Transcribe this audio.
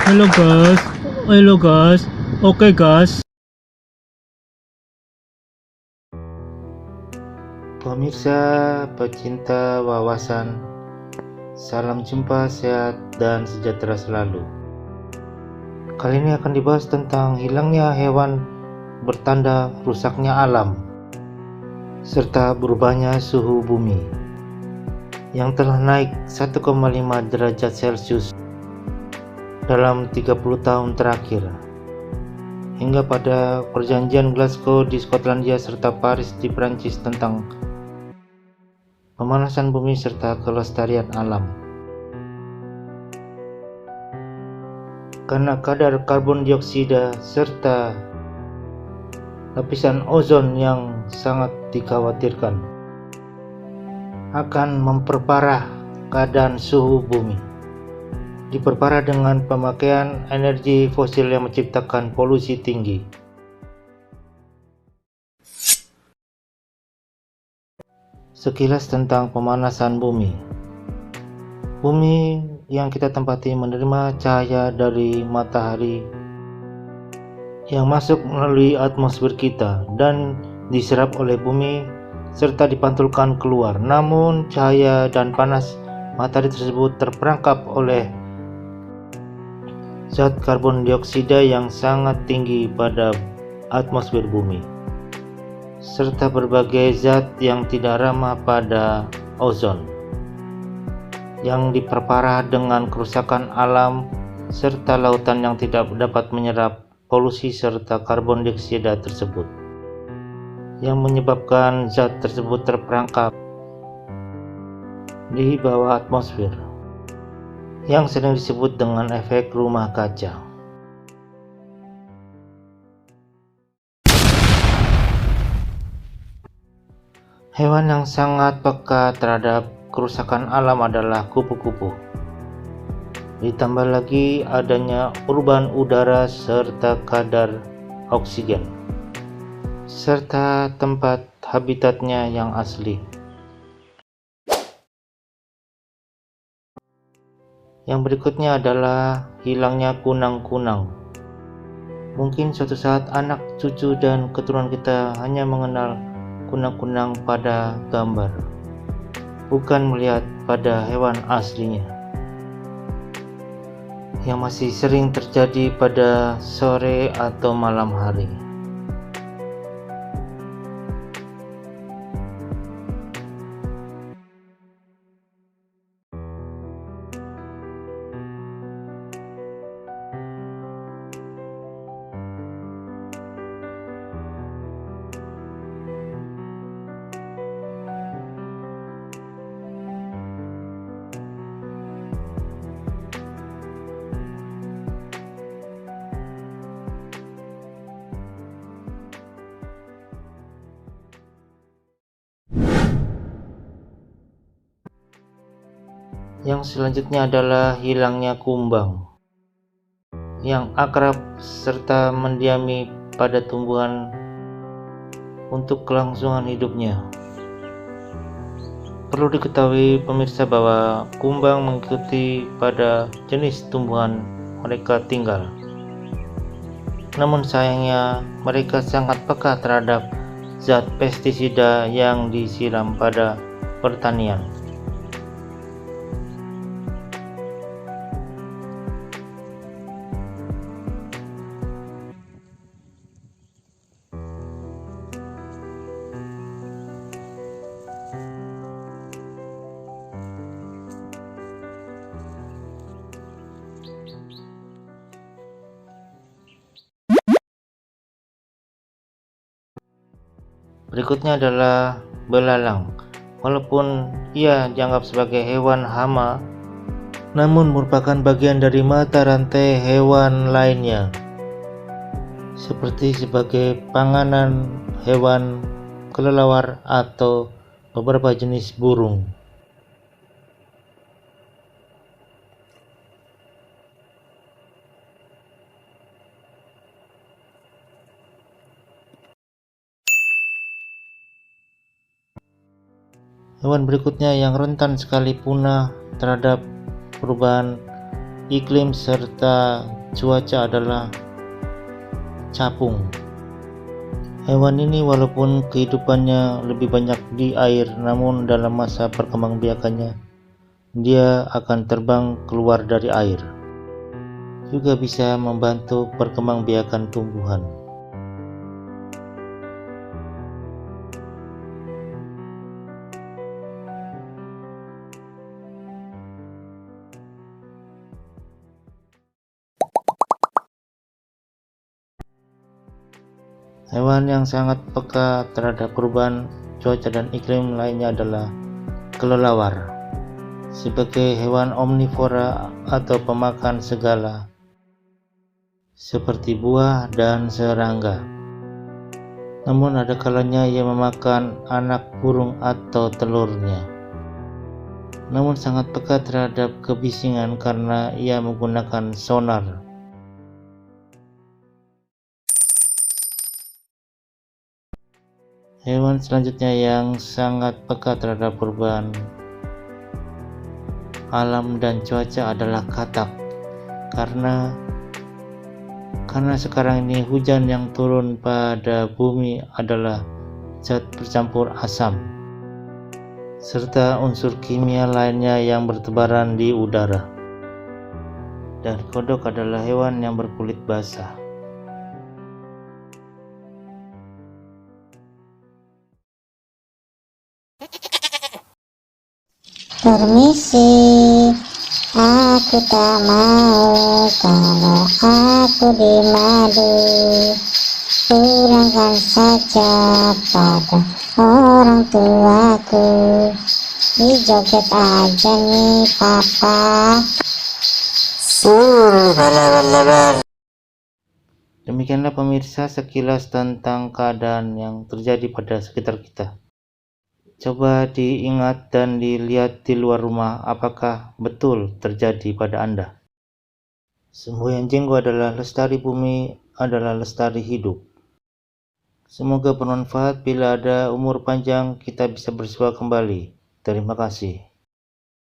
Halo guys, halo guys, oke guys. Pemirsa pecinta wawasan, salam jumpa sehat dan sejahtera selalu. Kali ini akan dibahas tentang hilangnya hewan bertanda rusaknya alam serta berubahnya suhu bumi yang telah naik 1,5 derajat Celcius dalam 30 tahun terakhir, hingga pada perjanjian Glasgow di Skotlandia serta Paris di Prancis tentang pemanasan bumi serta kelestarian alam. Karena kadar karbon dioksida serta lapisan ozon yang sangat dikhawatirkan akan memperparah keadaan suhu bumi. Diperparah dengan pemakaian energi fosil yang menciptakan polusi tinggi. Sekilas tentang pemanasan bumi. Bumi yang kita tempati menerima cahaya dari matahari yang masuk melalui atmosfer kita dan diserap oleh bumi serta dipantulkan keluar. Namun cahaya dan panas matahari tersebut terperangkap oleh zat karbon dioksida yang sangat tinggi pada atmosfer bumi, serta berbagai zat yang tidak ramah pada ozon, yang diperparah dengan kerusakan alam serta lautan yang tidak dapat menyerap polusi serta karbon dioksida tersebut, yang menyebabkan zat tersebut terperangkap di bawah atmosfer, yang sering disebut dengan efek rumah kaca. Hewan yang sangat peka terhadap kerusakan alam adalah kupu-kupu. Ditambah lagi adanya urban udara serta kadar oksigen, serta tempat habitatnya yang asli. Yang berikutnya adalah hilangnya kunang-kunang. Mungkin suatu saat anak, cucu, dan keturunan kita hanya mengenal kunang-kunang pada gambar, bukan melihat pada hewan aslinya, yang masih sering terjadi pada sore atau malam hari. Yang selanjutnya adalah hilangnya kumbang yang akrab serta mendiami pada tumbuhan untuk kelangsungan hidupnya. Perlu diketahui pemirsa bahwa kumbang mengikuti pada jenis tumbuhan mereka tinggal. Namun sayangnya mereka sangat peka terhadap zat pestisida yang disiram pada pertanian. Berikutnya adalah belalang. Walaupun ia dianggap sebagai hewan hama, namun merupakan bagian dari mata rantai hewan lainnya, seperti sebagai panganan hewan kelelawar atau beberapa jenis burung. Hewan berikutnya yang rentan sekali punah terhadap perubahan iklim serta cuaca adalah capung. Hewan ini walaupun kehidupannya lebih banyak di air, namun dalam masa perkembangbiakannya dia akan terbang keluar dari air. Juga bisa membantu perkembangbiakan tumbuhan. Hewan yang sangat peka terhadap perubahan cuaca dan iklim lainnya adalah kelelawar. Sebagai hewan omnivora atau pemakan segala, seperti buah dan serangga. Namun ada kalanya ia memakan anak burung atau telurnya. Namun sangat peka terhadap kebisingan karena ia menggunakan sonar. Hewan selanjutnya yang sangat peka terhadap perubahan alam dan cuaca adalah katak. Karena sekarang ini hujan yang turun pada bumi adalah zat bercampur asam serta unsur kimia lainnya yang bertebaran di udara. Dan kodok adalah hewan yang berkulit basah. Permisi, aku tak mau kalau aku dimadu. Kurangkan saja pada orang tuaku. Dijoget aja nih papa. Demikianlah pemirsa sekilas tentang keadaan yang terjadi pada sekitar kita. Coba diingat dan dilihat di luar rumah apakah betul terjadi pada Anda. Semboyan jenggo adalah lestari bumi, adalah lestari hidup. Semoga bermanfaat. Bila ada umur panjang kita bisa bersua kembali. Terima kasih.